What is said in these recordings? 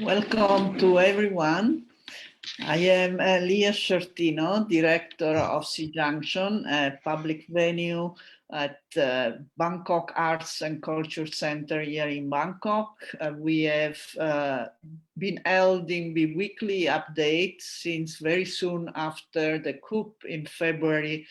Welcome to everyone. I am Leah Sciortino, Director of SEA Junction, a public venue at Bangkok Arts and Culture Center here in Bangkok. We have been holding the weekly updates since very soon after the coup in February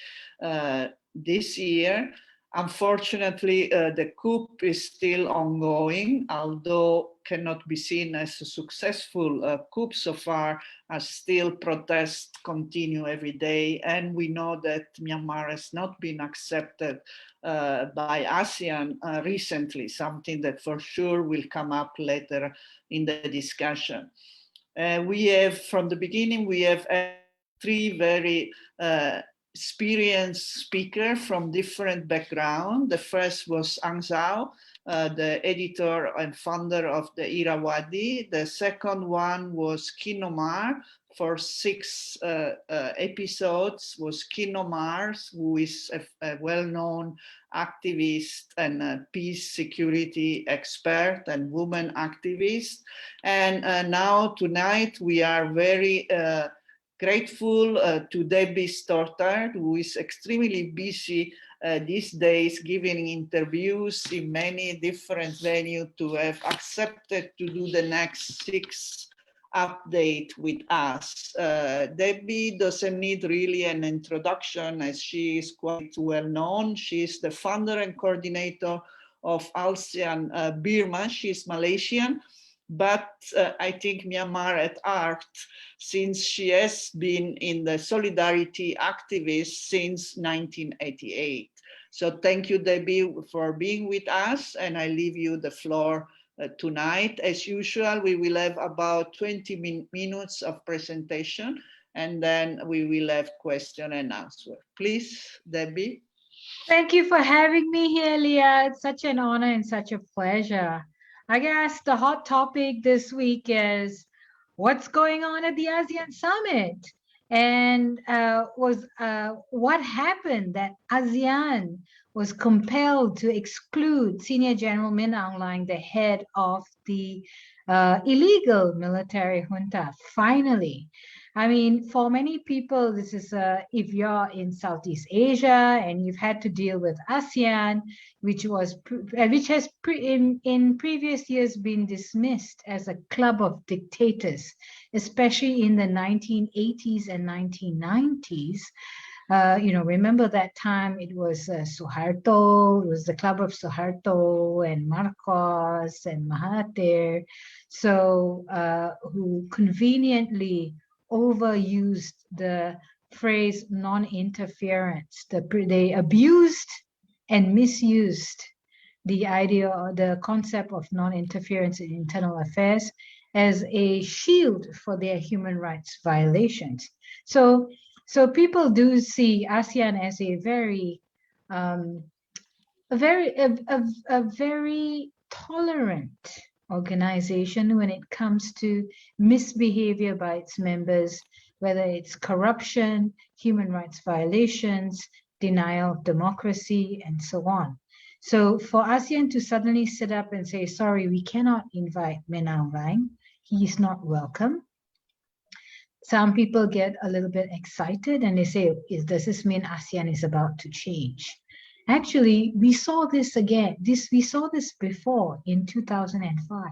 this year. Unfortunately, the coup is still ongoing, although cannot be seen as a successful coup so far, as still protests continue every day. And we know that Myanmar has not been accepted by ASEAN recently, something that for sure will come up later in the discussion. We have, from the beginning, we have three very experienced speakers from different backgrounds. The first was Aung Sao, the editor and founder of the Irrawaddy. The second one was Kinomar. For 6 episodes was Kinomar, who is a well-known activist and a peace security expert and woman activist. And now tonight we are very grateful to Debbie Stothard, who is extremely busy these days giving interviews in many different venues, to have accepted to do the next 6 update with us. Debbie doesn't need really an introduction, as she is quite well known. She is the founder and coordinator of ALTSEAN-Burma. She's Malaysian, but I think Myanmar at heart, since she has been in the solidarity activist since 1988. So thank you, Debbie, for being with us, and I leave you the floor tonight. As usual, we will have about 20 minutes of presentation, and then we will have question and answer. Please, Debbie. Thank you for having me here, Leah. It's such an honor and such a pleasure. I guess the hot topic this week is what's going on at the ASEAN Summit, and what happened that ASEAN was compelled to exclude Senior General Min Aung Hlaing, the head of the illegal military junta, finally. I mean, for many people, this is if you're in Southeast Asia and you've had to deal with ASEAN, which has in previous years been dismissed as a club of dictators, especially in the 1980s and 1990s. Remember that time it was Suharto, it was the club of Suharto and Marcos and Mahathir, so who conveniently overused the phrase non-interference. They abused and misused the idea or the concept of non-interference in internal affairs as a shield for their human rights violations. So people do see ASEAN as a very tolerant organization when it comes to misbehavior by its members, whether it's corruption, human rights violations, denial of democracy, and so on. So for ASEAN to suddenly sit up and say, sorry, we cannot invite Min Aung Hlaing, he is not welcome. Some people get a little bit excited and they say, does this mean ASEAN is about to change? Actually, we saw this again. We saw this before in 2005.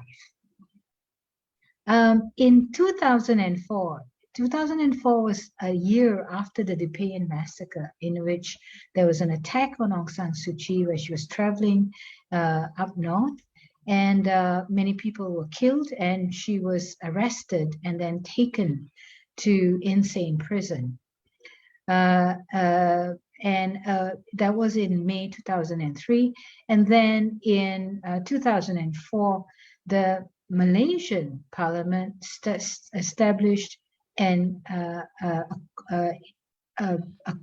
In 2004 was a year after the Dipayan massacre, in which there was an attack on Aung San Suu Kyi where she was traveling up north, and many people were killed, and she was arrested and then taken to insane prison. And that was in May 2003. And then in 2004, the Malaysian parliament established a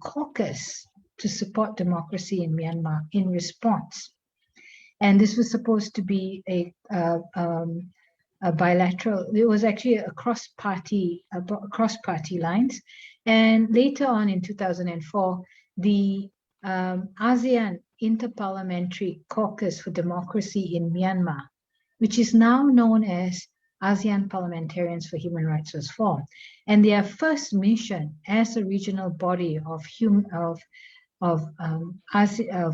caucus to support democracy in Myanmar in response. And this was supposed to be a bilateral. It was actually across party lines. And later on in 2004, the ASEAN Interparliamentary Caucus for Democracy in Myanmar, which is now known as ASEAN Parliamentarians for Human Rights was formed. And their first mission as a regional body of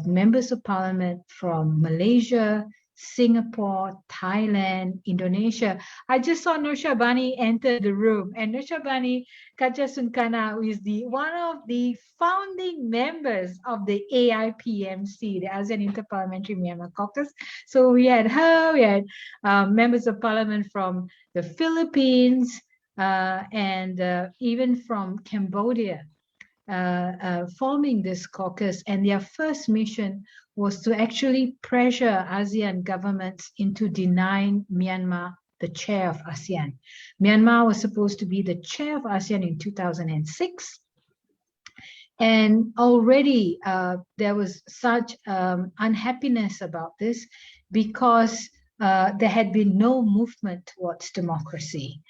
members of parliament from Malaysia, Singapore, Thailand, Indonesia. I just saw Nur Shabani enter the room, and Nur Shabani Kajasunkana is one of the founding members of the AIPMC, the ASEAN Interparliamentary Myanmar Caucus. So we had her, we had members of parliament from the Philippines and even from Cambodia. Forming this caucus, and their first mission was to actually pressure ASEAN governments into denying Myanmar the chair of ASEAN. Myanmar was supposed to be the chair of ASEAN in 2006, and already there was such unhappiness about this because there had been no movement towards democracy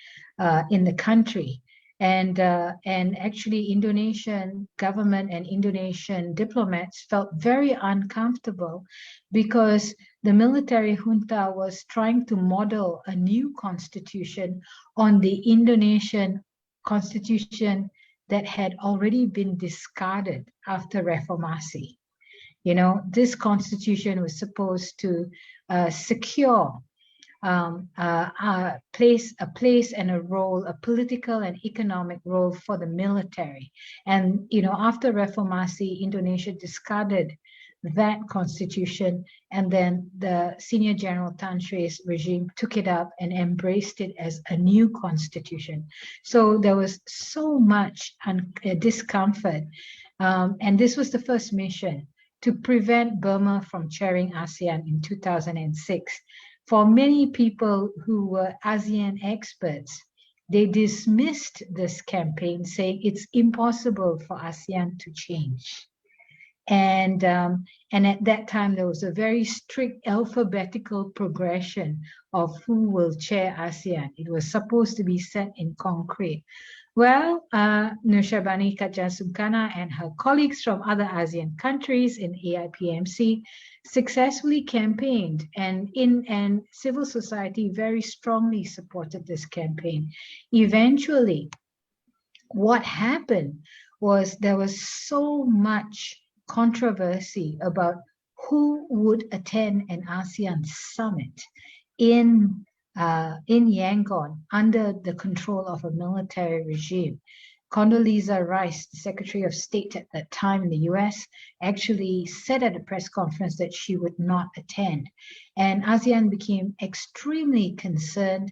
in the country. And actually Indonesian government and Indonesian diplomats felt very uncomfortable because the military junta was trying to model a new constitution on the Indonesian constitution that had already been discarded after Reformasi. You know, this constitution was supposed to secure a place and a role, a political and economic role for the military. And, you know, after Reformasi, Indonesia discarded that constitution, and then the senior general Tan Sri's regime took it up and embraced it as a new constitution. So there was so much discomfort. And this was the first mission to prevent Burma from chairing ASEAN in 2006. For many people who were ASEAN experts, they dismissed this campaign, saying it's impossible for ASEAN to change. And at that time, there was a very strict alphabetical progression of who will chair ASEAN. It was supposed to be set in concrete. Well, Nur Shabani Kajasunkana and her colleagues from other ASEAN countries in AIPMC successfully campaigned, and civil society very strongly supported this campaign. Eventually, what happened was there was so much controversy about who would attend an ASEAN summit in Yangon under the control of a military regime. Condoleezza Rice, the Secretary of State at that time in the US, actually said at a press conference that she would not attend. And ASEAN became extremely concerned.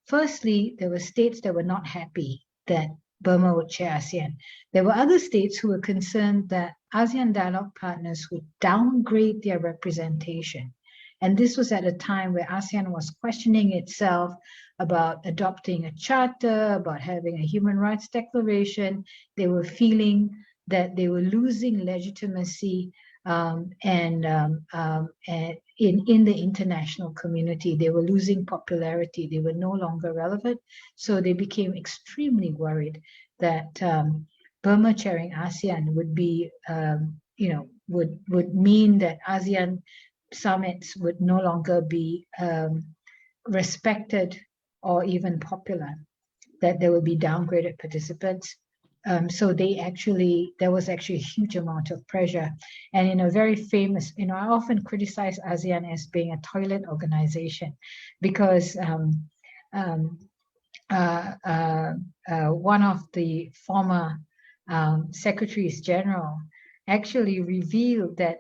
Firstly, there were states that were not happy that Burma would chair ASEAN. There were other states who were concerned that ASEAN dialogue partners would downgrade their representation. And this was at a time where ASEAN was questioning itself about adopting a charter, about having a human rights declaration. They were feeling that they were losing legitimacy in the international community. They were losing popularity. They were no longer relevant. So they became extremely worried that Burma chairing ASEAN would be, would mean that ASEAN summits would no longer be respected or even popular, that there would be downgraded participants. So there was actually a huge amount of pressure. And in a very famous, I often criticize ASEAN as being a toilet organization because one of the former secretaries general actually revealed that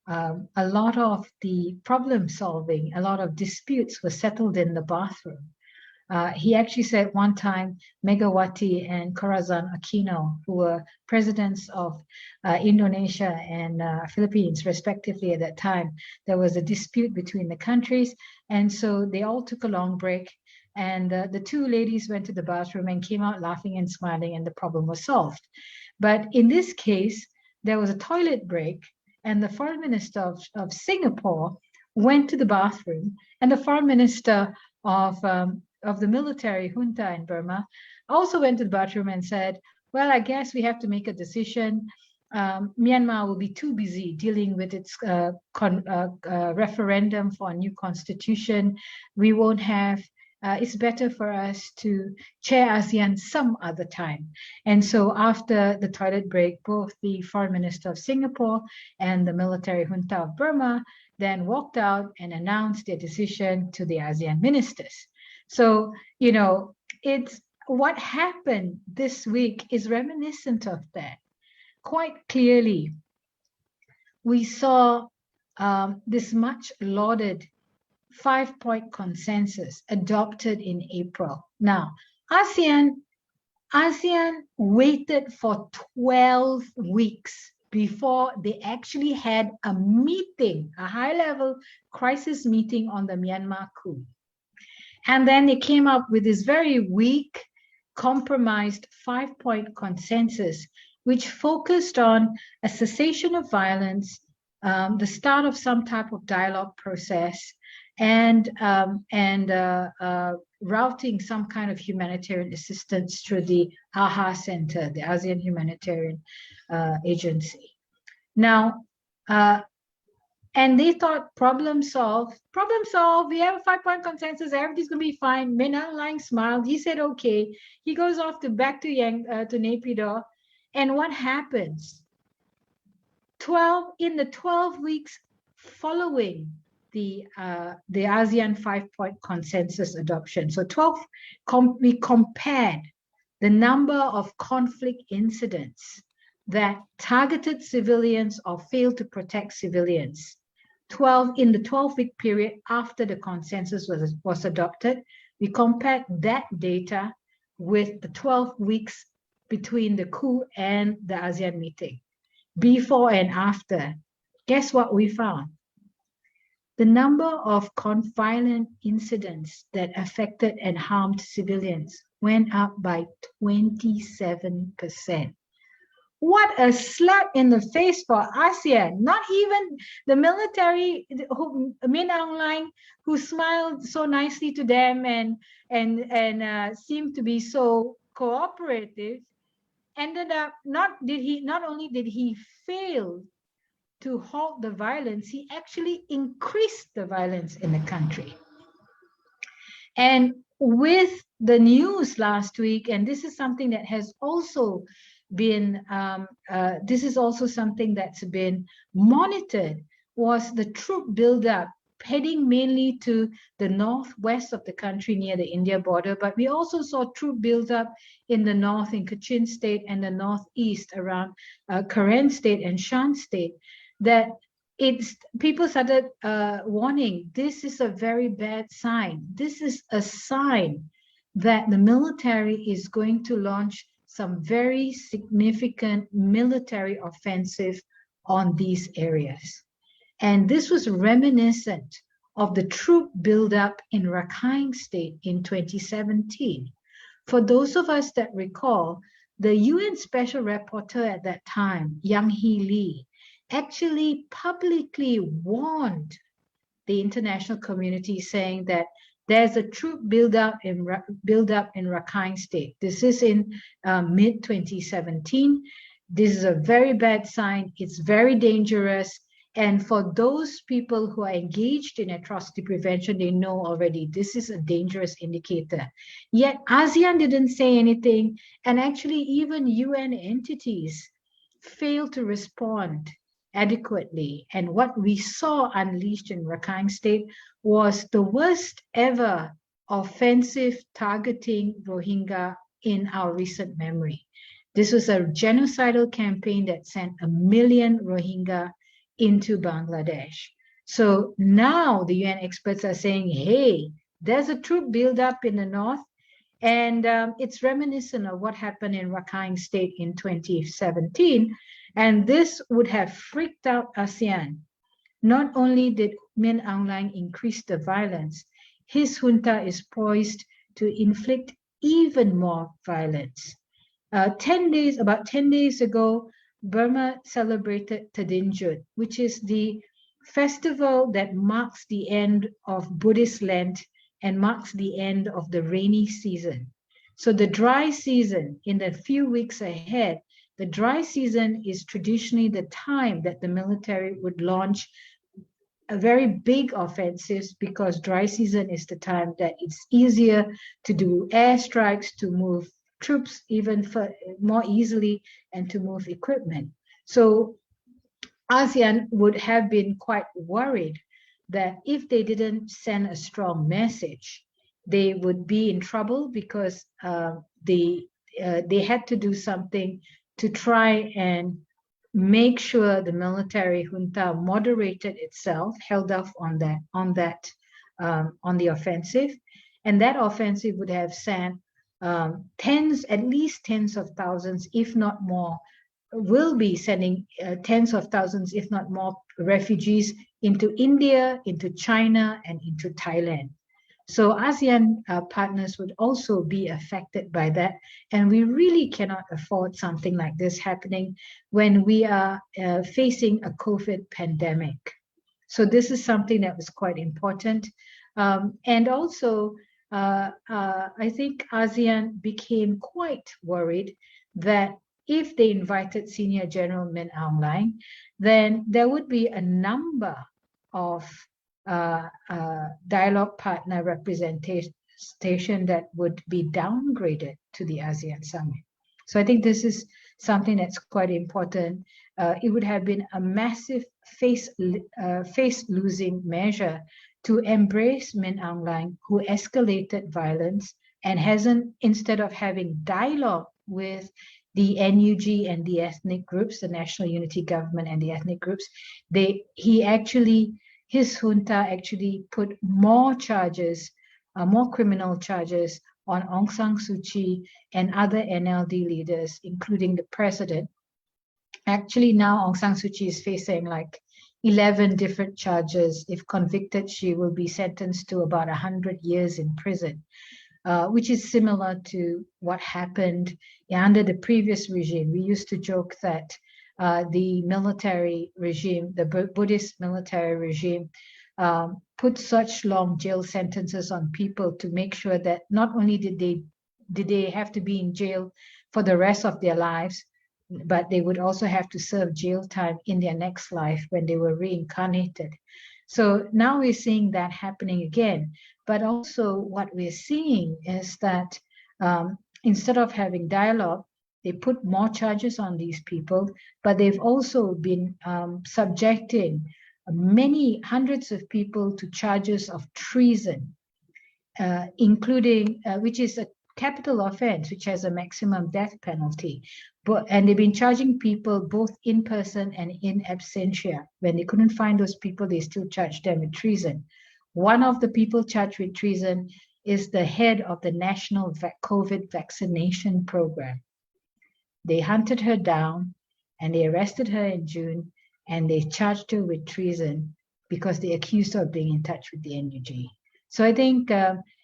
a lot of the problem solving, a lot of disputes were settled in the bathroom. He actually said one time, Megawati and Corazon Aquino, who were presidents of Indonesia and Philippines, respectively at that time, there was a dispute between the countries. And so they all took a long break. And the two ladies went to the bathroom and came out laughing and smiling, and the problem was solved. But in this case, there was a toilet break, and the foreign minister of Singapore went to the bathroom, and the foreign minister of the military junta in Burma also went to the bathroom and said, well, I guess we have to make a decision. Myanmar will be too busy dealing with its referendum for a new constitution. We won't have it's better for us to chair ASEAN some other time. And so after the toilet break, both the foreign minister of Singapore and the military junta of Burma then walked out and announced their decision to the ASEAN ministers. So, you know, it's what happened this week is reminiscent of that. Quite clearly, we saw this much lauded 5-point consensus adopted in April. Now, ASEAN waited for 12 weeks before they actually had a meeting, a high-level crisis meeting on the Myanmar coup. And then they came up with this very weak, compromised 5-point consensus, which focused on a cessation of violence, the start of some type of dialogue process, and routing some kind of humanitarian assistance through the AHA Center, the ASEAN Humanitarian Agency. Now, and they thought problem solved, we have a 5-point consensus, everything's gonna be fine. Min Aung Hlaing smiled, he said, okay. He goes off back to Naypyidaw, and what happens? In the 12 weeks following the ASEAN 5-point consensus adoption. So we compared the number of conflict incidents that targeted civilians or failed to protect civilians. In the 12-week period after the consensus was adopted, we compared that data with the 12 weeks between the coup and the ASEAN meeting, before and after. Guess what we found? The number of violent incidents that affected and harmed civilians went up by 27%. What a slap in the face for ASEAN. Not even the military, Min Aung Hlaing, who smiled so nicely to them and seemed to be so cooperative, ended up not only did he fail to halt the violence, he actually increased the violence in the country. And with the news last week, and this is something that has also been, something that's been monitored, was the troop buildup heading mainly to the northwest of the country near the India border. But we also saw troop buildup in the north, in Kachin state, and the northeast around Karen state and Shan state, that people started warning, this is a very bad sign. This is a sign that the military is going to launch some very significant military offensive on these areas. And this was reminiscent of the troop buildup in Rakhine State in 2017. For those of us that recall, the UN Special Rapporteur at that time, Yang Hee Lee, actually publicly warned the international community, saying that there's a troop buildup in Rakhine State. This is in mid-2017. This is a very bad sign. It's very dangerous. And for those people who are engaged in atrocity prevention, they know already this is a dangerous indicator. Yet ASEAN didn't say anything, and actually even UN entities failed to respond adequately. And what we saw unleashed in Rakhine State was the worst ever offensive targeting Rohingya in our recent memory. This was a genocidal campaign that sent 1 million Rohingya into Bangladesh. So now the UN experts are saying, hey, there's a troop buildup in the north, and it's reminiscent of what happened in Rakhine State in 2017. And this would have freaked out ASEAN. Not only did Min Aung Hlaing increase the violence, his junta is poised to inflict even more violence. About 10 days ago, Burma celebrated Tadinjut, which is the festival that marks the end of Buddhist Lent and marks the end of the rainy season. So the dry season, in the few weeks ahead, the dry season is traditionally the time that the military would launch a very big offensives, because dry season is the time that it's easier to do airstrikes, to move troops even more easily, and to move equipment. So ASEAN would have been quite worried that if they didn't send a strong message, they would be in trouble, because they had to do something to try and make sure the military junta moderated itself, held off on the offensive, and that offensive would have sent at least tens of thousands, if not more, will be sending tens of thousands, if not more, refugees into India, into China, and into Thailand. So ASEAN partners would also be affected by that. And we really cannot afford something like this happening when we are facing a COVID pandemic. So this is something that was quite important. And also, I think ASEAN became quite worried that if they invited Senior General Min Aung Hlaing, then there would be a number of dialogue partner representation that would be downgraded to the ASEAN Summit. So I think this is something that's quite important. It would have been a massive face-losing measure to embrace Min Aung Hlaing, who escalated violence and hasn't, instead of having dialogue with the NUG and the ethnic groups, the National Unity Government and the ethnic groups, his junta actually put more charges, more criminal charges on Aung San Suu Kyi and other NLD leaders, including the president. Actually, now Aung San Suu Kyi is facing like 11 different charges. If convicted, she will be sentenced to about 100 years in prison, which is similar to what happened under the previous regime. We used to joke that the military regime, the Buddhist military regime, put such long jail sentences on people to make sure that not only did they have to be in jail for the rest of their lives, but they would also have to serve jail time in their next life when they were reincarnated. So now we're seeing that happening again. But also what we're seeing is that instead of having dialogue, they put more charges on these people, but they've also been subjecting many hundreds of people to charges of treason, including, which is a capital offense, which has a maximum death penalty. And they've been charging people both in person and in absentia. When they couldn't find those people, they still charged them with treason. One of the people charged with treason is the head of the national COVID vaccination program. They hunted her down and they arrested her in June, and they charged her with treason because they accused her of being in touch with the NUG. So I think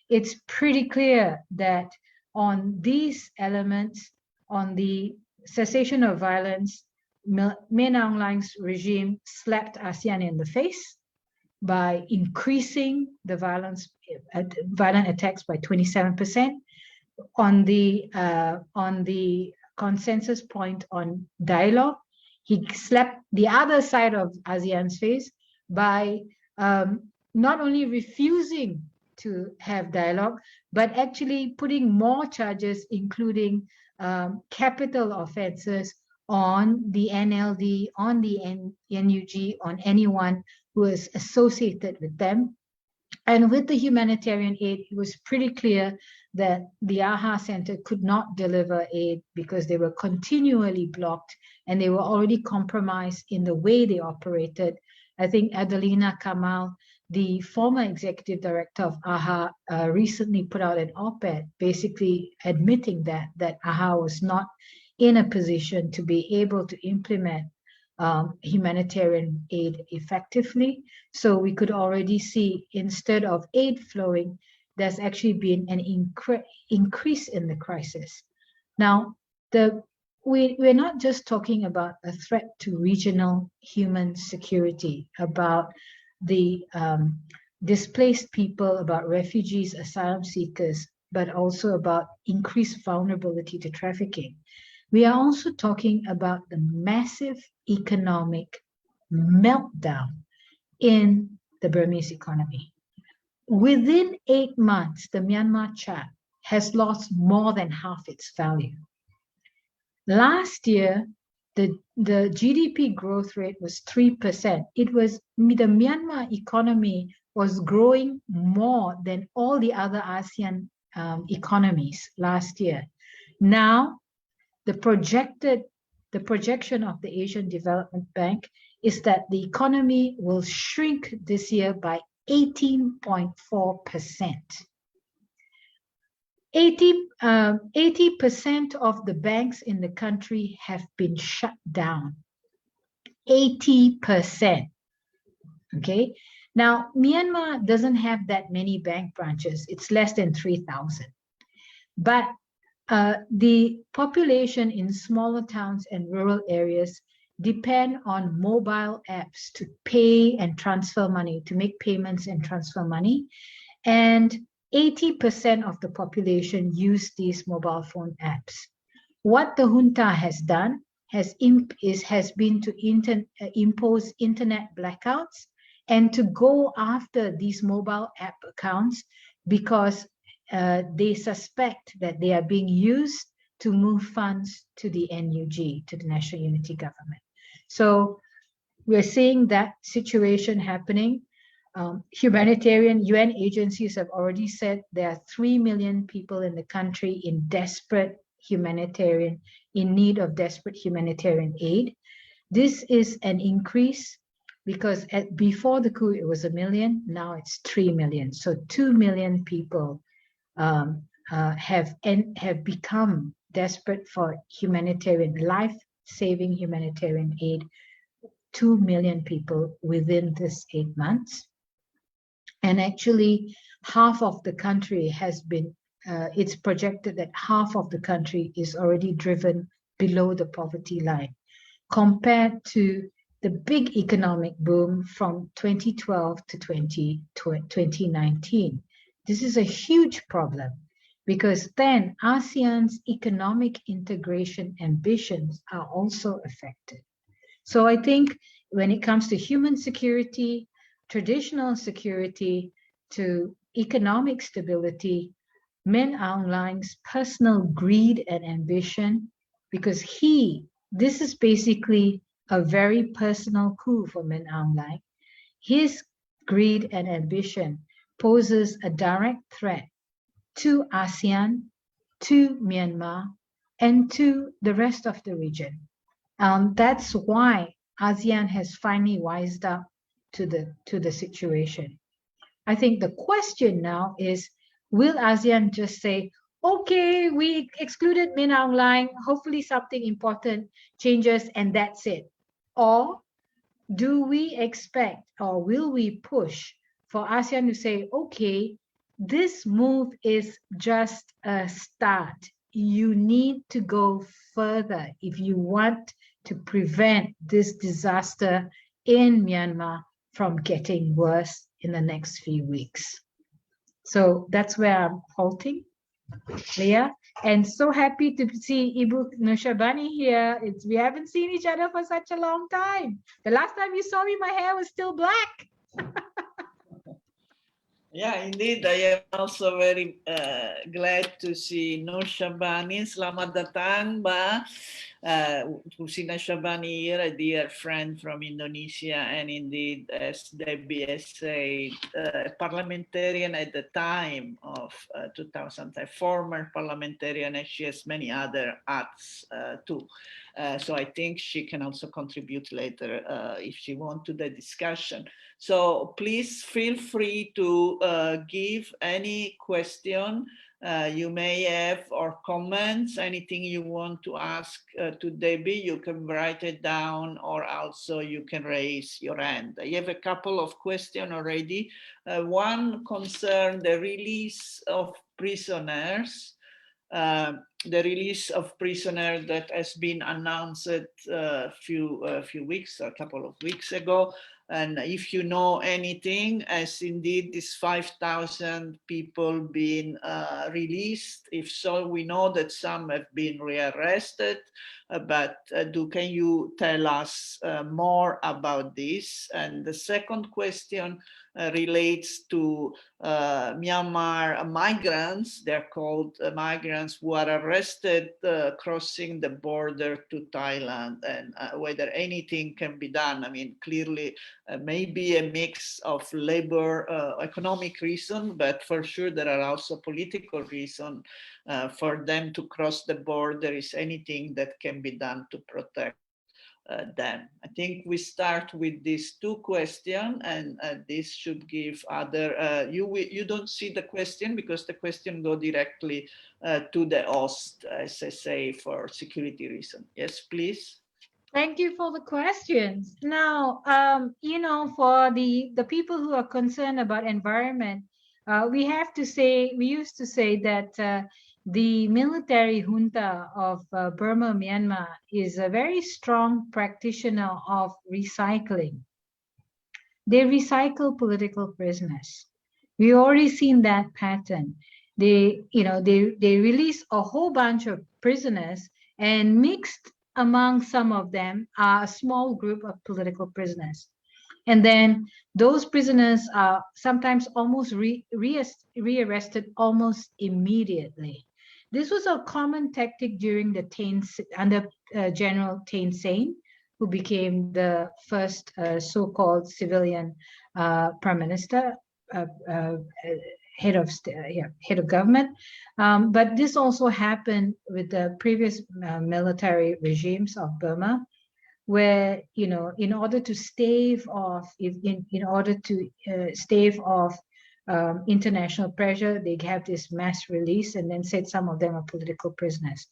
it's pretty clear that on these elements, on the cessation of violence, Min Aung Hlaing's regime slapped ASEAN in the face by increasing the violent attacks by 27%. On the consensus point on dialogue, he slapped the other side of ASEAN's face by not only refusing to have dialogue, but actually putting more charges, including capital offenses on the NLD, on the NUG, on anyone who is associated with them. And with the humanitarian aid, it was pretty clear that the AHA Center could not deliver aid because they were continually blocked and they were already compromised in the way they operated. I think Adelina Kamal, the former executive director of AHA, recently put out an op-ed basically admitting that AHA was not in a position to be able to implement humanitarian aid effectively. So we could already see, instead of aid flowing, there's actually been an increase in the crisis. Now, we're not just talking about a threat to regional human security, about the displaced people, about refugees, asylum seekers, but also about increased vulnerability to trafficking. We are also talking about the massive economic meltdown in the Burmese economy. Within 8 months, the Myanmar kyat has lost more than half its value. Last year, the GDP growth rate was 3%. It was the Myanmar economy was growing more than all the other ASEAN economies last year. Now, the projection of the Asian Development Bank is that the economy will shrink this year by 18.4%. 80% of the banks in the country have been shut down. 80%. Okay. Now, Myanmar doesn't have that many bank branches. It's less than 3,000. But the population in smaller towns and rural areas depend on mobile apps to pay and transfer money, to make payments and transfer money. And 80% of the population use these mobile phone apps. What the junta has done has been to impose internet blackouts and to go after these mobile app accounts because they suspect that they are being used to move funds to the NUG, to the National Unity Government. So we're seeing that situation happening. Humanitarian UN agencies have already said there are 3 million people in the country in need of desperate humanitarian aid. This is an increase because before the coup it was 1 million, now it's 3 million. So 2 million people have become desperate for humanitarian, life-saving humanitarian aid. 2 million people within this 8 months. And actually, half of the country has been, it's projected that half of the country is already driven below the poverty line, compared to the big economic boom from 2012 to 2019. This is a huge problem because then ASEAN's economic integration ambitions are also affected. So I think when it comes to human security, traditional security, to economic stability, Min Aung Hlaing's personal greed and ambition, because this is basically a very personal coup for Min Aung Hlaing. His greed and ambition poses a direct threat to ASEAN, to Myanmar, and to the rest of the region. That's why ASEAN has finally wised up to the situation. I think the question now is, will ASEAN just say, okay, we excluded Min Aung Hlaing, hopefully something important changes and that's it? Or do we expect, or will we push for ASEAN to say, okay, this move is just a start. You need to go further if you want to prevent this disaster in Myanmar from getting worse in the next few weeks. So that's where I'm halting, Leah. And so happy to see Ibu Nushabani here. We haven't seen each other for such a long time. The last time you saw me, my hair was still black. Yeah, indeed. I am also very glad to see Nur Shabani. Selamat datang, Mbak. Husina Shabani here, a dear friend from Indonesia, and indeed, as Debbie has said, parliamentarian at the time of 2000, a former parliamentarian, and she has many other acts too. So I think she can also contribute later if she wants to the discussion. So please feel free to give any question you may have or comments, anything you want to ask to Debbie, you can write it down or also you can raise your hand. I have a couple of questions already. One concerned the release of prisoners. The release of prisoners that has been announced a couple of weeks ago. And if you know anything, as indeed these 5,000 people been released, if so, we know that some have been rearrested, but can you tell us more about this? And the second question relates to Myanmar migrants. They're called migrants who are arrested crossing the border to Thailand, and whether anything can be done. I mean, clearly maybe a mix of labor, economic reason, but for sure there are also political reasons for them to cross the border. Is anything that can be done to protect them? I think we start with these two questions, and this should give other, you don't see the question because the question go directly to the host, as I say, for security reason. Yes, please. Thank you for the questions. Now, you know, for the people who are concerned about environment, we used to say that the military junta of Burma, Myanmar is a very strong practitioner of recycling. They recycle political prisoners. We already seen that pattern. They release a whole bunch of prisoners, and mixed among some of them are a small group of political prisoners. And then those prisoners are sometimes almost rearrested almost immediately. This was a common tactic during the under General Thein Sein, who became the first so-called civilian prime minister, head of government. But this also happened with the previous military regimes of Burma, where, you know, in order to stave off international pressure, they have this mass release and then said some of them are political prisoners.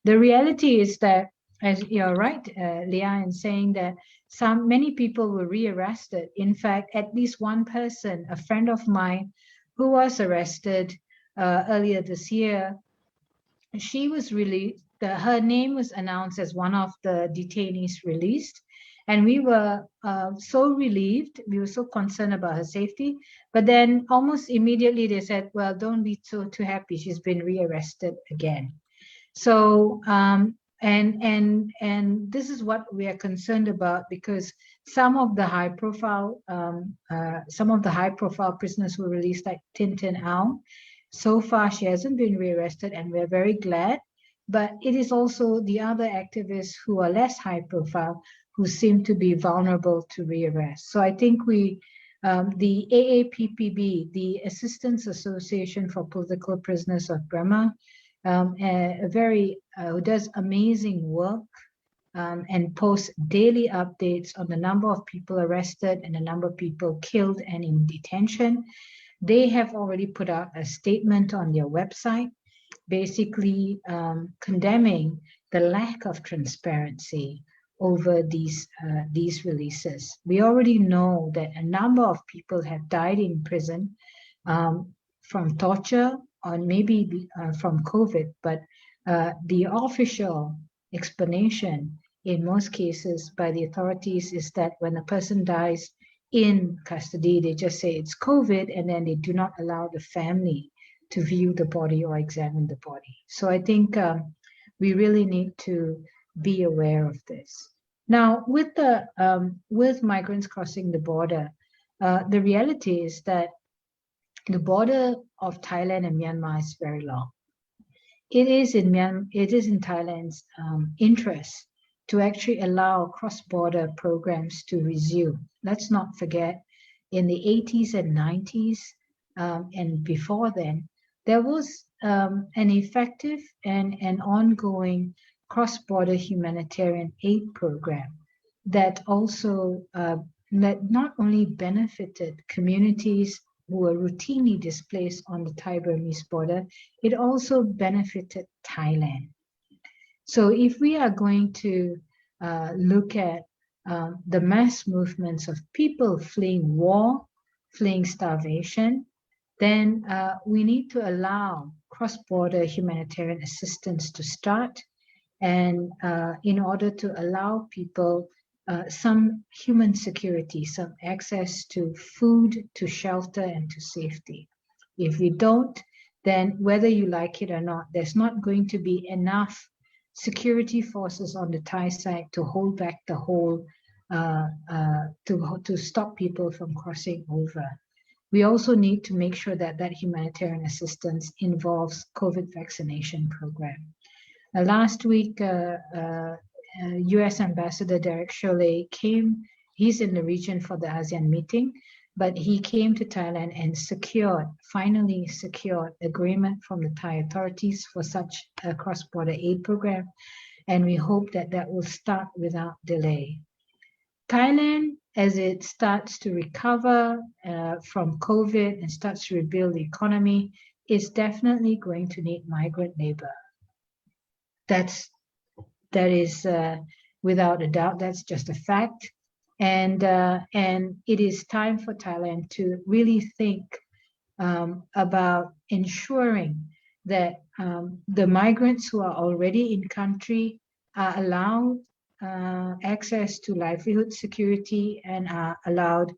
The reality is that, as you're right, Leah, in saying that many people were rearrested. In fact, at least one person, a friend of mine, who was arrested earlier this year, she was released. Her name was announced as one of the detainees released, and we were so relieved. We were so concerned about her safety, but then almost immediately they said, "Well, don't be too happy. She's been rearrested again." So and this is what we are concerned about, because some of the high profile prisoners were released, like Tin Tin Aung. So far, she hasn't been rearrested, and we're very glad. But it is also the other activists who are less high profile who seem to be vulnerable to rearrest. So I think the AAPPB, the Assistance Association for Political Prisoners of Burma, who does amazing work and posts daily updates on the number of people arrested and the number of people killed and in detention. They have already put out a statement on their website, basically condemning the lack of transparency over these releases. We already know that a number of people have died in prison from torture or maybe from COVID, but the official explanation in most cases by the authorities is that when a person dies in custody, they just say it's COVID, and then they do not allow the family to view the body or examine the body. So I think we really need to be aware of this. Now, with migrants crossing the border, the reality is that the border of Thailand and Myanmar is very long. It is in Thailand's interest to actually allow cross-border programs to resume. Let's not forget, in the 80s and 90s and before then, there was an effective and an ongoing cross-border humanitarian aid program that also not only benefited communities who were routinely displaced on the Thai-Burmese border, it also benefited Thailand. So if we are going to look at the mass movements of people fleeing war, fleeing starvation, then we need to allow cross-border humanitarian assistance to start, and in order to allow people some human security, some access to food, to shelter, and to safety. If we don't, then whether you like it or not, there's not going to be enough security forces on the Thai side to hold back the whole, to stop people from crossing over. We also need to make sure that that humanitarian assistance involves COVID vaccination program. Last week, US Ambassador Derek Chollet came, he's in the region for the ASEAN meeting, but he came to Thailand and finally secured agreement from the Thai authorities for such a cross-border aid program. And we hope that that will start without delay. Thailand, as it starts to recover from COVID and starts to rebuild the economy, is definitely going to need migrant labor. That is without a doubt, that's just a fact. And it is time for Thailand to really think about ensuring that the migrants who are already in country are allowed access to livelihood security and are allowed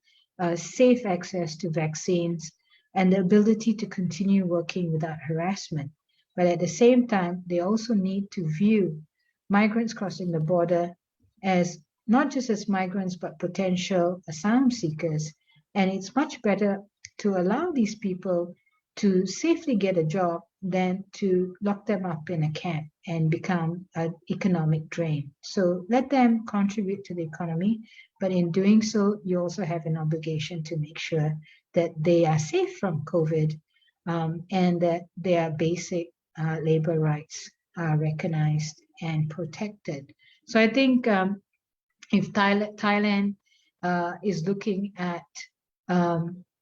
safe access to vaccines and the ability to continue working without harassment. But at the same time, they also need to view migrants crossing the border as not just as migrants, but potential asylum seekers. And it's much better to allow these people to safely get a job than to lock them up in a camp and become an economic drain. So let them contribute to the economy, but in doing so, you also have an obligation to make sure that they are safe from COVID and that their basic labor rights are recognized and protected. So I think if Thailand is looking at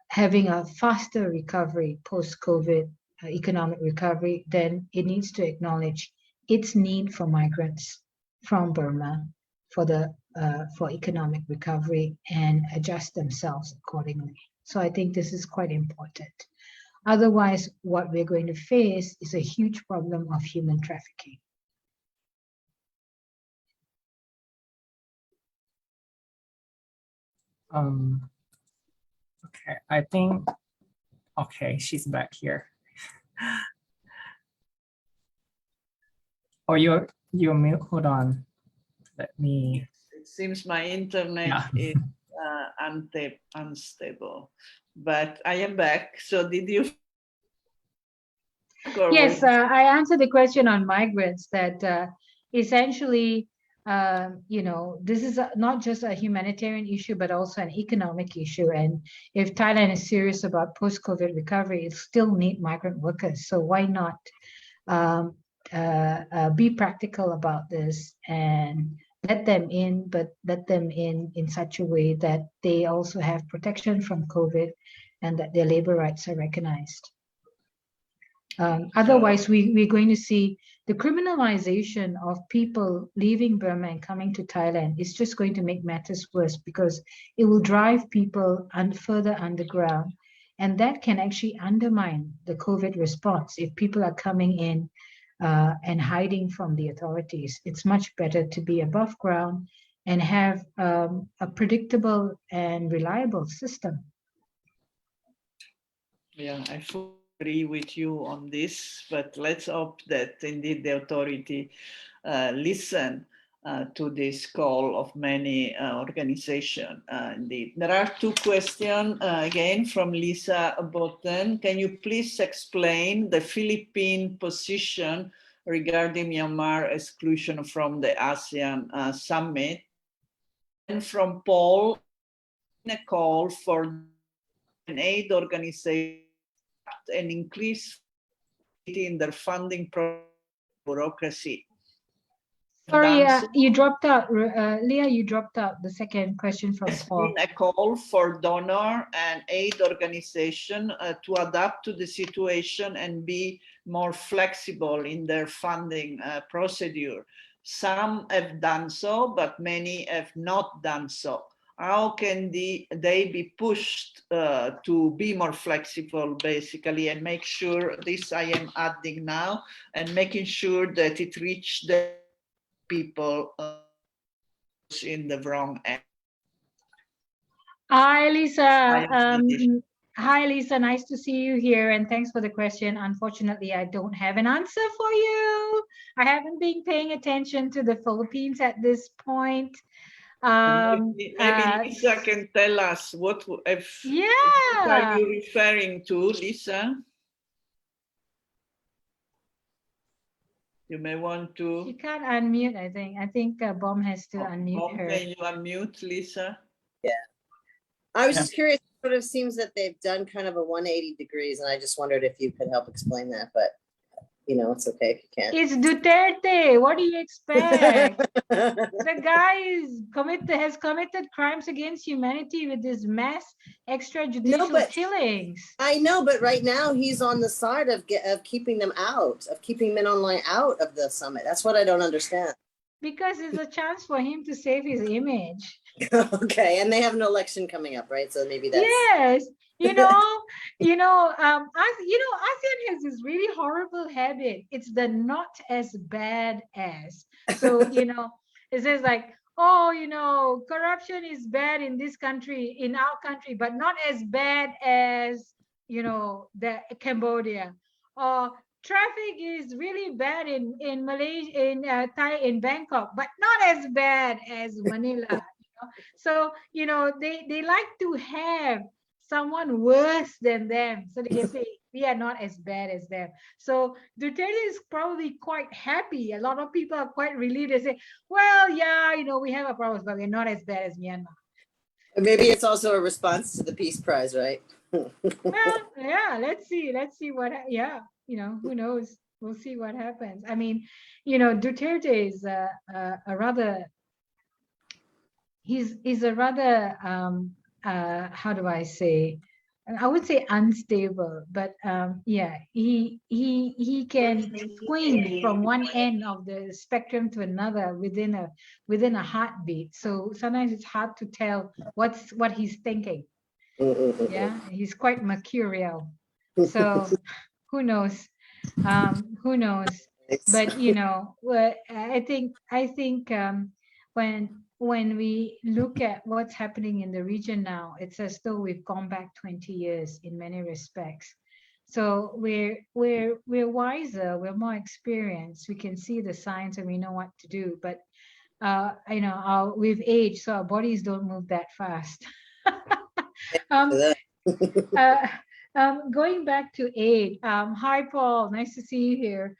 having a faster recovery post-COVID economic recovery, then it needs to acknowledge its need for migrants from Burma for economic recovery and adjust themselves accordingly. So I think this is quite important. Otherwise, what we're going to face is a huge problem of human trafficking. Okay, I think, okay, she's back here. Oh, you're mute, hold on. Let me. It seems my internet is unstable, but I am back. So did you? Yes, I answered the question on migrants that essentially, this is not just a humanitarian issue, but also an economic issue. And if Thailand is serious about post-COVID recovery, it still needs migrant workers. So why not be practical about this and let them in, but let them in such a way that they also have protection from COVID and that their labor rights are recognized. Otherwise, we're going to see the criminalization of people leaving Burma and coming to Thailand is just going to make matters worse because it will drive people further underground. And that can actually undermine the COVID response. If people are coming in and hiding from the authorities, it's much better to be above ground and have a predictable and reliable system. Yeah, I fully agree with you on this, but let's hope that indeed the authority listen to this call of many organizations. Indeed, there are two questions again from Lisa Botten. Can you please explain the Philippine position regarding Myanmar exclusion from the ASEAN Summit? And from Paul, a call for an aid organization and increase in their funding bureaucracy. Sorry, you dropped out. Leah, you dropped out the second question from Paul. A call for donor and aid organization to adapt to the situation and be more flexible in their funding procedure. Some have done so, but many have not done so. How can they be pushed to be more flexible, basically, and make sure this I am adding now, and making sure that it reaches the people in the wrong end. Hi, Lisa. Hi, Hi, Lisa. Nice to see you here, and thanks for the question. Unfortunately, I don't have an answer for you. I haven't been paying attention to the Philippines at this point. Maybe Lisa can tell us what are Yeah. you referring to, Lisa? You may want to. She can't unmute, I think. I think Bom has to unmute her. Can you unmute, Lisa? Yeah. I was just curious. It sort of seems that they've done kind of a 180 degrees, and I just wondered if you could help explain that, but you know, it's okay if you can't. It's Duterte. What do you expect? The guy has committed crimes against humanity with this mass extrajudicial killings. I know, but right now he's on the side of keeping them out, of keeping Men Online out of the summit. That's what I don't understand. Because it's a chance for him to save his image. Okay, and they have an election coming up, right? So maybe that's yes. ASEAN has this really horrible habit. It's the not as bad as. So it says like, oh, corruption is bad in this country, in our country, but not as bad as the Cambodia. Or traffic is really bad in Malaysia, in Bangkok, but not as bad as Manila. So they like to have someone worse than them, so they can say we are not as bad as them. So Duterte is probably quite happy. A lot of people are quite relieved. They say, well, yeah, we have a problem, but we're not as bad as Myanmar. Maybe it's also a response to the Peace Prize, right? Well, yeah, let's see what, who knows? We'll see what happens. I mean, Duterte is a rather, he's a rather, how do I say? I would say unstable, but yeah, he can swing from one end of the spectrum to another within a heartbeat. So sometimes it's hard to tell what he's thinking. Yeah, he's quite mercurial. So who knows? Who knows? But I think when we look at what's happening in the region now, it's as though we've gone back 20 years in many respects. So we're wiser, we're more experienced, we can see the signs and we know what to do. But we've aged, so our bodies don't move that fast. Going back to aid. Hi, Paul. Nice to see you here.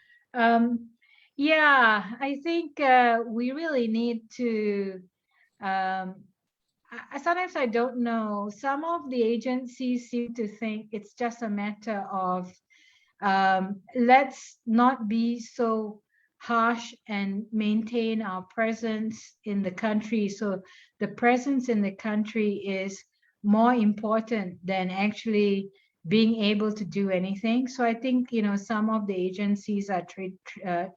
Yeah, I think we really need to. Sometimes I don't know. Some of the agencies seem to think it's just a matter of let's not be so harsh and maintain our presence in the country. So the presence in the country is more important than actually being able to do anything. So I think, some of the agencies are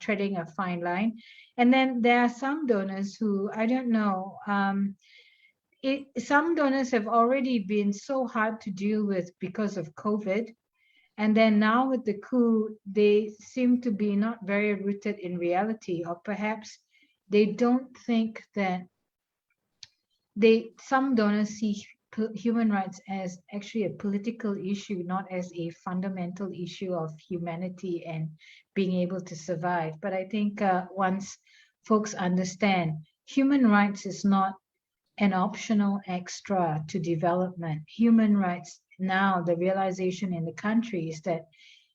treading a fine line. And then there are some donors who, I don't know, some donors have already been so hard to deal with because of COVID. And then now with the coup, they seem to be not very rooted in reality, or perhaps they don't think that some donors see human rights as actually a political issue, not as a fundamental issue of humanity and being able to survive. But I think once folks understand human rights is not an optional extra to development. Human rights now, the realization in the country is that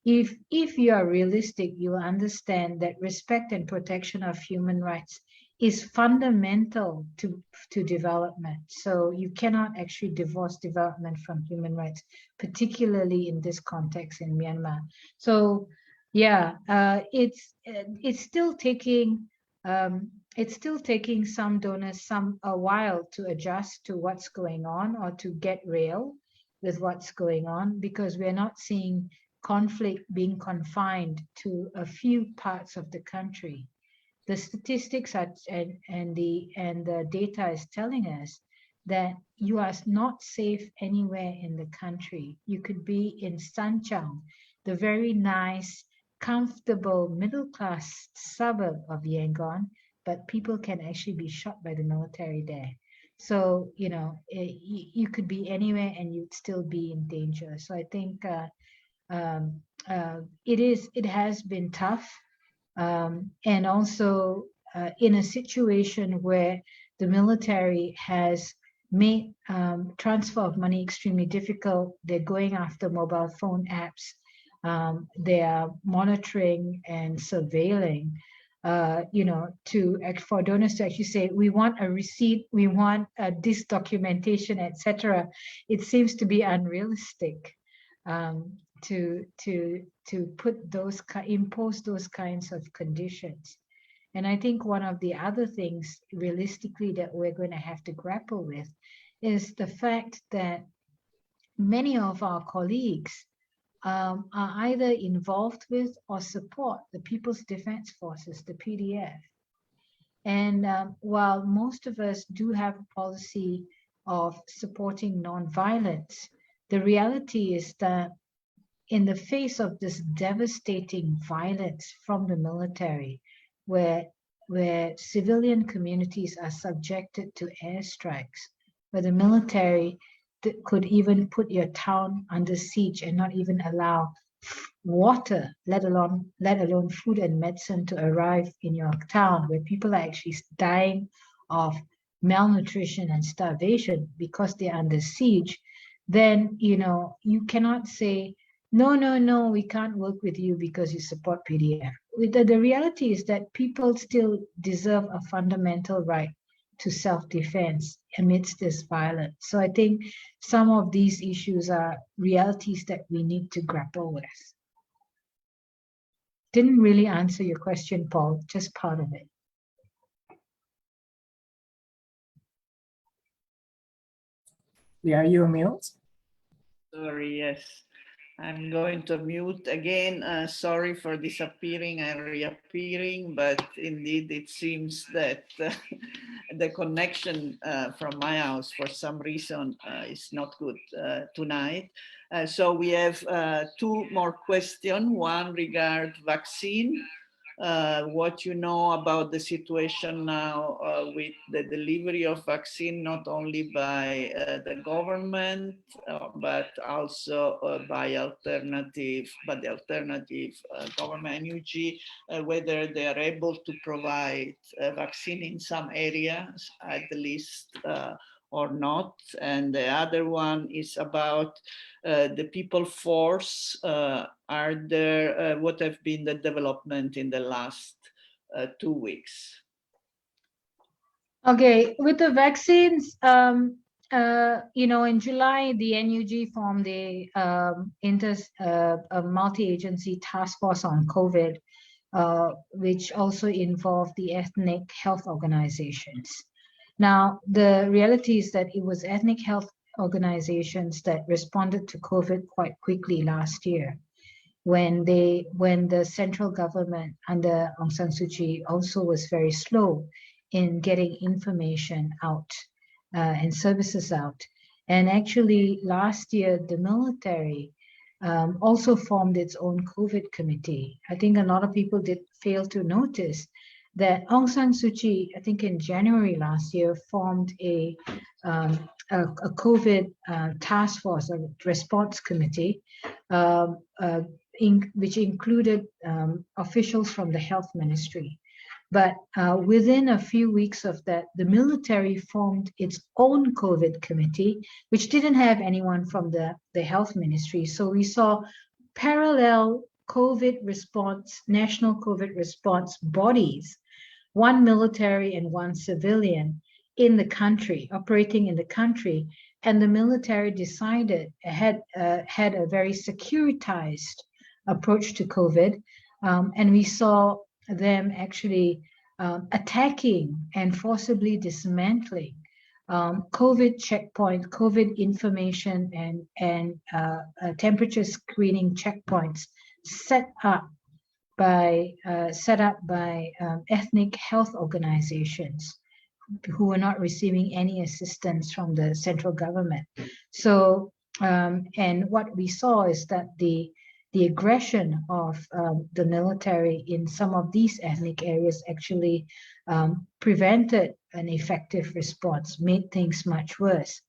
if you are realistic, you will understand that respect and protection of human rights is fundamental to development. So you cannot actually divorce development from human rights, particularly in this context in Myanmar. So yeah, it's still taking some donors a while to adjust to what's going on or to get real with what's going on, because we're not seeing conflict being confined to a few parts of the country. The statistics and the data is telling us that you are not safe anywhere in the country. You could be in Sanchang, the very nice, comfortable middle-class suburb of Yangon, but people can actually be shot by the military there. So, you know, you could be anywhere and you'd still be in danger. So I think it has been tough. And also in a situation where the military has made transfer of money extremely difficult. They're going after mobile phone apps. They are monitoring and surveilling, you know, for donors to actually say, we want a receipt, we want this documentation, etc. It seems to be unrealistic to impose those kinds of conditions. And I think one of the other things realistically that we're going to have to grapple with is the fact that many of our colleagues are either involved with or support the People's Defense Forces, the PDF. And while most of us do have a policy of supporting nonviolence, the reality is that in the face of this devastating violence from the military, where civilian communities are subjected to airstrikes, where the military could even put your town under siege and not even allow water, let alone food and medicine to arrive in your town, where people are actually dying of malnutrition and starvation because they're under siege, then, you know, you cannot say, no, we can't work with you because you support PDF. The reality is that people still deserve a fundamental right to self-defense amidst this violence. So I think some of these issues are realities that we need to grapple with. Didn't really answer your question, Paul, just part of it. Leah, are you on mute? Sorry, yes. I'm going to mute again. Sorry for disappearing and reappearing, but indeed it seems that the connection from my house for some reason is not good tonight. So we have two more questions. One regards vaccine. What you know about the situation now with the delivery of vaccine, not only by the government, but also by the alternative government NUG, whether they are able to provide vaccine in some areas, at least, or not. And the other one is about the people force. Are there, what have been the development in the last 2 weeks? Okay, with the vaccines, you know, in July, the NUG formed a multi-agency task force on COVID, which also involved the ethnic health organizations. Now, the reality is that it was ethnic health organizations that responded to COVID quite quickly last year, when the central government under Aung San Suu Kyi also was very slow in getting information out and services out. And actually last year, the military also formed its own COVID committee. I think a lot of people did fail to notice that Aung San Suu Kyi, I think in January last year, formed a COVID task force, a response committee, which included officials from the health ministry. But within a few weeks of that, the military formed its own COVID committee, which didn't have anyone from the health ministry. So we saw parallel COVID response, national COVID response bodies, one military and one civilian in the country, operating in the country. And the military decided, had a very securitized approach to COVID. And we saw them actually attacking and forcibly dismantling COVID checkpoint, COVID information and temperature screening checkpoints set up by ethnic health organizations who were not receiving any assistance from the central government. So, and what we saw is that the the aggression of the military in some of these ethnic areas actually prevented an effective response, made things much worse.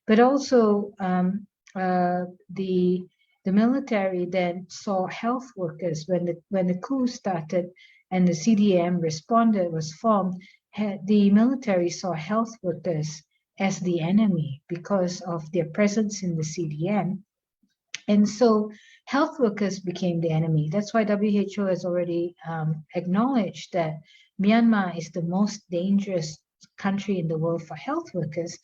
But also the military then saw health workers when the coup started and the CDM was formed. The military saw health workers as the enemy because of their presence in the CDM. And so health workers became the enemy. That's why WHO has already acknowledged that Myanmar is the most dangerous country in the world for health workers,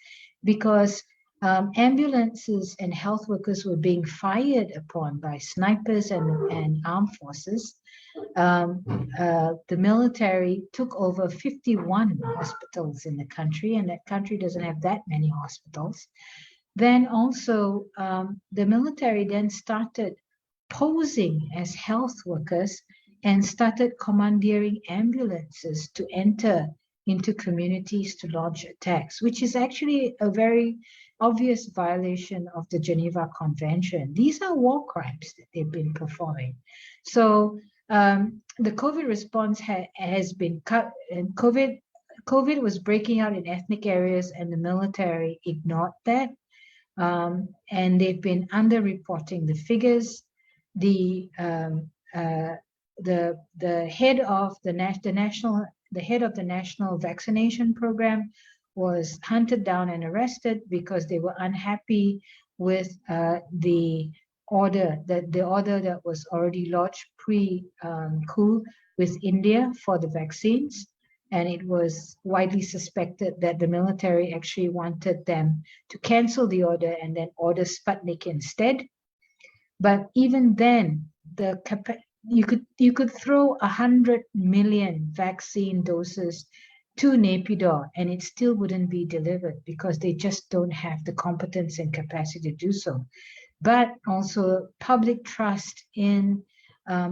because ambulances and health workers were being fired upon by snipers and armed forces. The military took over 51 hospitals in the country, and that country doesn't have that many hospitals. Then also the military then started posing as health workers and started commandeering ambulances to enter into communities to launch attacks, which is actually a very obvious violation of the Geneva Convention. These are war crimes that they've been performing. So the COVID response has been cut, and COVID was breaking out in ethnic areas, and the military ignored that. And they've been underreporting the figures. The head of the national vaccination program was hunted down and arrested because they were unhappy with the order that was already lodged pre-coup with India for the vaccines. And it was widely suspected that the military actually wanted them to cancel the order and then order Sputnik instead. But even then, you could throw 100 million vaccine doses to Naypyidaw and it still wouldn't be delivered because they just don't have the competence and capacity to do so. But also public trust in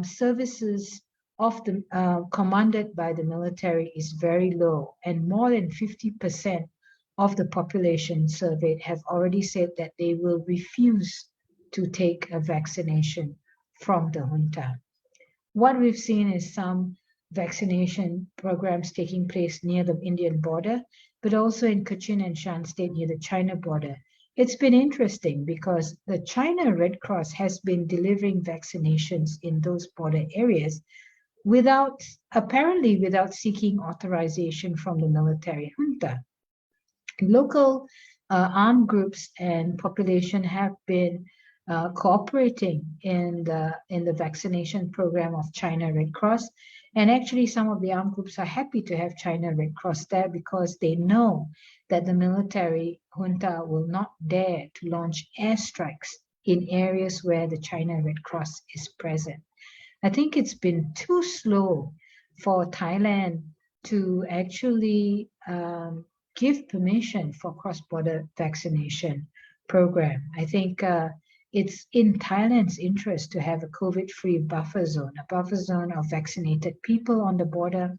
services of the commanded by the military is very low, and more than 50% of the population surveyed have already said that they will refuse to take a vaccination from the junta. What we've seen is some vaccination programs taking place near the Indian border, but also in Kachin and Shan State near the China border. It's been interesting because the China Red Cross has been delivering vaccinations in those border areas apparently without seeking authorization from the military junta. Local armed groups and population have been cooperating in the vaccination program of China Red Cross. And actually some of the armed groups are happy to have China Red Cross there because they know that the military junta will not dare to launch airstrikes in areas where the China Red Cross is present. I think it's been too slow for Thailand to actually give permission for cross-border vaccination program. I think it's in Thailand's interest to have a COVID-free buffer zone of vaccinated people on the border.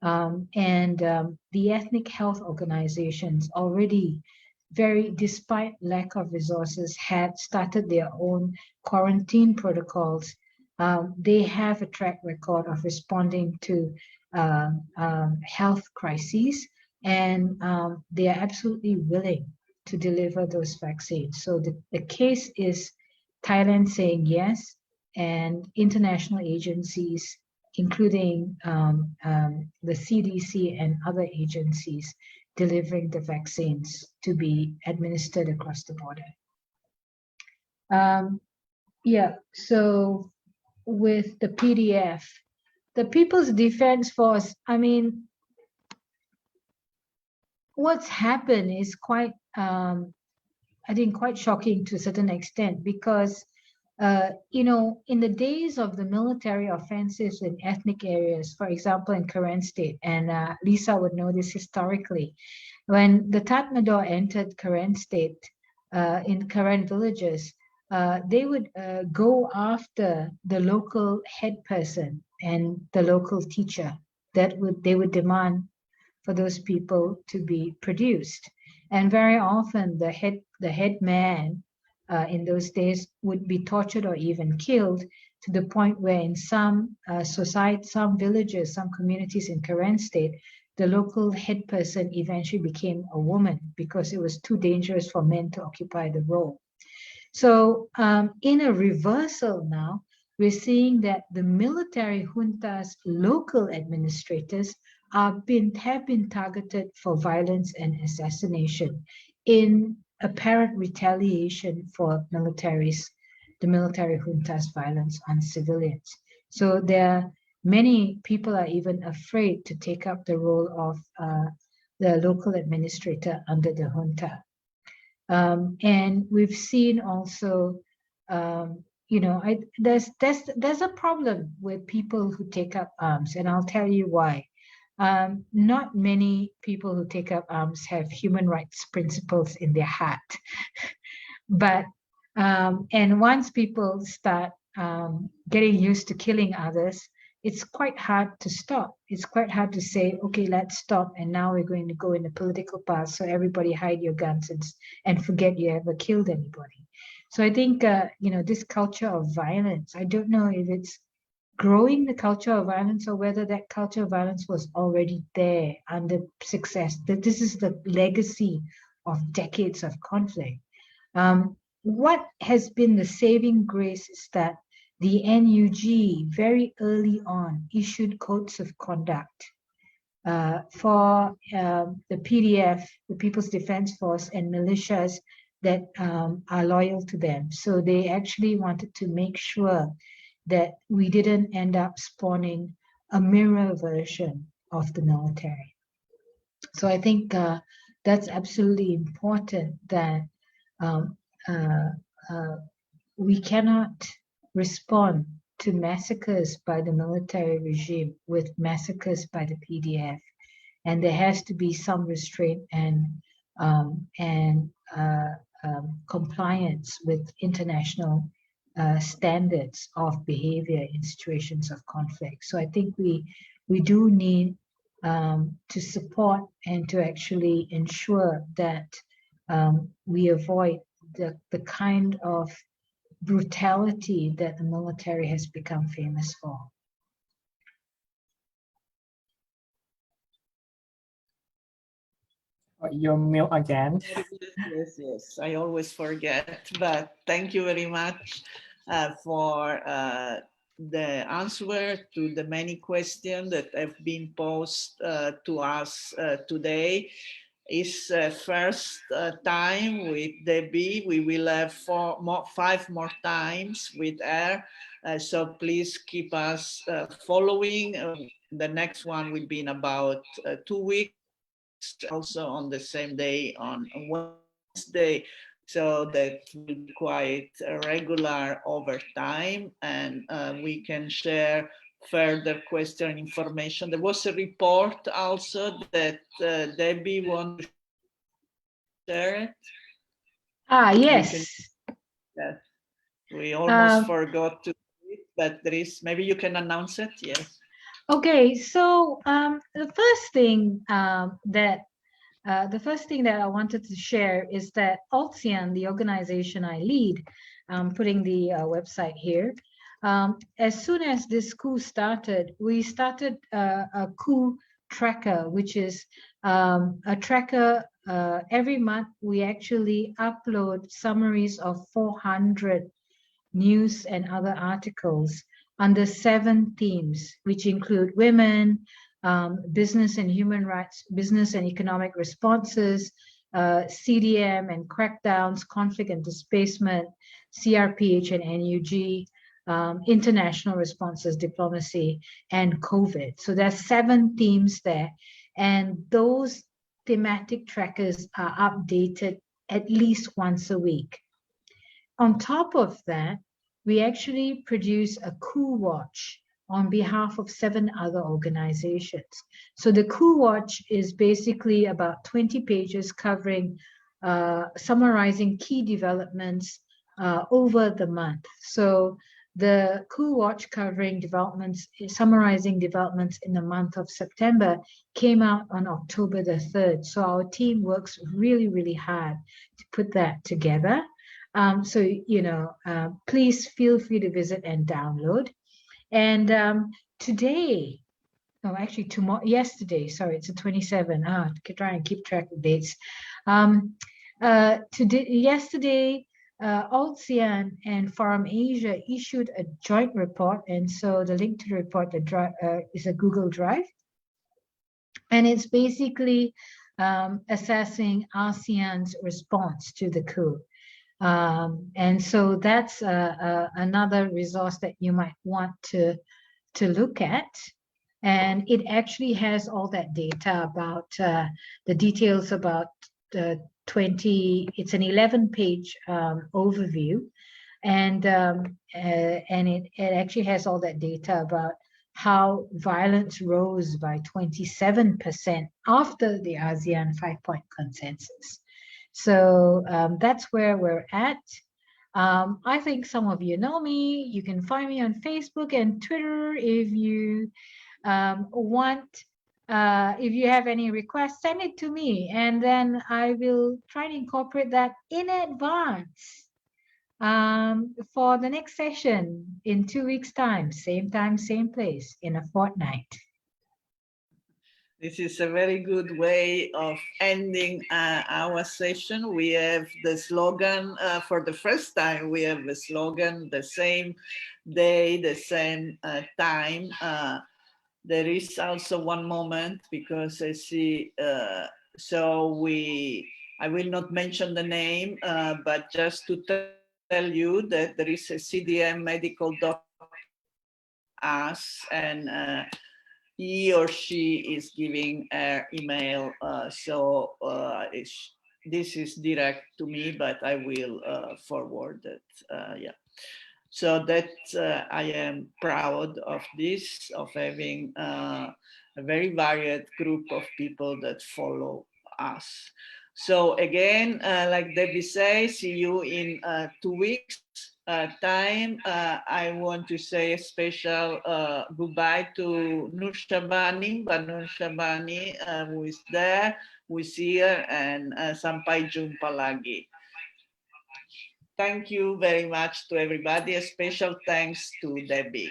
The ethnic health organizations already, despite lack of resources, had started their own quarantine protocols. They have a track record of responding to health crises, and they are absolutely willing to deliver those vaccines. So the case is Thailand saying yes, and international agencies, including the CDC and other agencies, delivering the vaccines to be administered across the border. So with the PDF, the People's Defense Force, I mean, what's happened is quite, I think, quite shocking to a certain extent because, in the days of the military offensives in ethnic areas, for example, in Karen State, and Lisa would know this historically, when the Tatmadaw entered Karen State in Karen villages, they would go after the local head person and the local teacher. They would demand for those people to be produced, and very often the head man in those days would be tortured or even killed, to the point where in some some villages, some communities in Karen State, the local head person eventually became a woman because it was too dangerous for men to occupy the role. So in a reversal now, we're seeing that the military junta's local administrators have been targeted for violence and assassination in apparent retaliation for the military junta's violence on civilians. So many people are even afraid to take up the role of the local administrator under the junta. And we've seen also, there's a problem with people who take up arms, and I'll tell you why. Not many people who take up arms have human rights principles in their heart. But, and once people start getting used to killing others, it's quite hard to stop. It's quite hard to say, okay, let's stop. And now we're going to go in a political path. So everybody hide your guns and forget you ever killed anybody. So I think, this culture of violence, I don't know if it's growing the culture of violence or whether that culture of violence was already there under success, that this is the legacy of decades of conflict. What has been the saving grace is that the NUG very early on issued codes of conduct for the PDF, the People's Defense Force, and militias that are loyal to them. So they actually wanted to make sure that we didn't end up spawning a mirror version of the military. So I think that's absolutely important, that we cannot respond to massacres by the military regime with massacres by the PDF, and there has to be some restraint and compliance with international standards of behavior in situations of conflict. So I think we do need to support and to actually ensure that we avoid the kind of brutality that the military has become famous for. Your mute again. Yes. I always forget, but thank you very much for the answer to the many questions that have been posed to us today. It's first time with Debbie. We will have 5 more times with her. So please keep us following. The next one will be in about 2 weeks, also on the same day on Wednesday. So that will be quite regular over time, and we can share further question information. There was a report also that Debbie wanted to share it. Yes. We almost forgot to do it, but there is, maybe you can announce it. Yes. Okay, so the first thing that I wanted to share is that ALTSEAN, the organization I lead, putting the website here. As soon as this coup started, we started a coup tracker, which is a tracker. Every month, we actually upload summaries of 400 news and other articles under 7 themes, which include women, business and human rights, business and economic responses, CDM and crackdowns, conflict and displacement, CRPH and NUG, international responses, diplomacy, and COVID. So there's 7 themes there, and those thematic trackers are updated at least once a week. On top of that, we actually produce a coup watch on behalf of 7 other organizations. So the coup watch is basically about 20 pages covering, summarizing key developments over the month. So the coup watch covering developments, summarizing developments in the month of September came out on October the 3rd. So our team works really, really hard to put that together. So, please feel free to visit and download. And today, no, actually yesterday, sorry, it's the 27th. I can try and keep track of dates. Yesterday, ALTSEAN and Forum Asia issued a joint report. And so the link to the report is a Google Drive. And it's basically assessing ASEAN's response to the coup. And so that's another resource that you might want to look at. And it actually has all that data about the details about the it's an 11-page overview. And it actually has all that data about how violence rose by 27% after the ASEAN 5-point consensus. So that's where we're at. I think some of you know me. You can find me on Facebook and Twitter. If you if you have any requests, send it to me, and then I will try to incorporate that in advance for the next session in 2 weeks' time, same place, in a fortnight. This is a very good way of ending our session. We have the slogan for the first time. We have the slogan, the same day, the same time. There is also one moment, because I see, I will not mention the name, but just to tell you that there is a CDM medical doctor, and he or she is giving her email. This is direct to me, but I will forward it. Yeah. So that I am proud of this, of having a very varied group of people that follow us. So again, like Debbie says, see you in 2 weeks time. I want to say a special goodbye to Nur Shabani, who is there, who is here, and sampai jumpa lagi. Thank you very much to everybody. A special thanks to Debbie.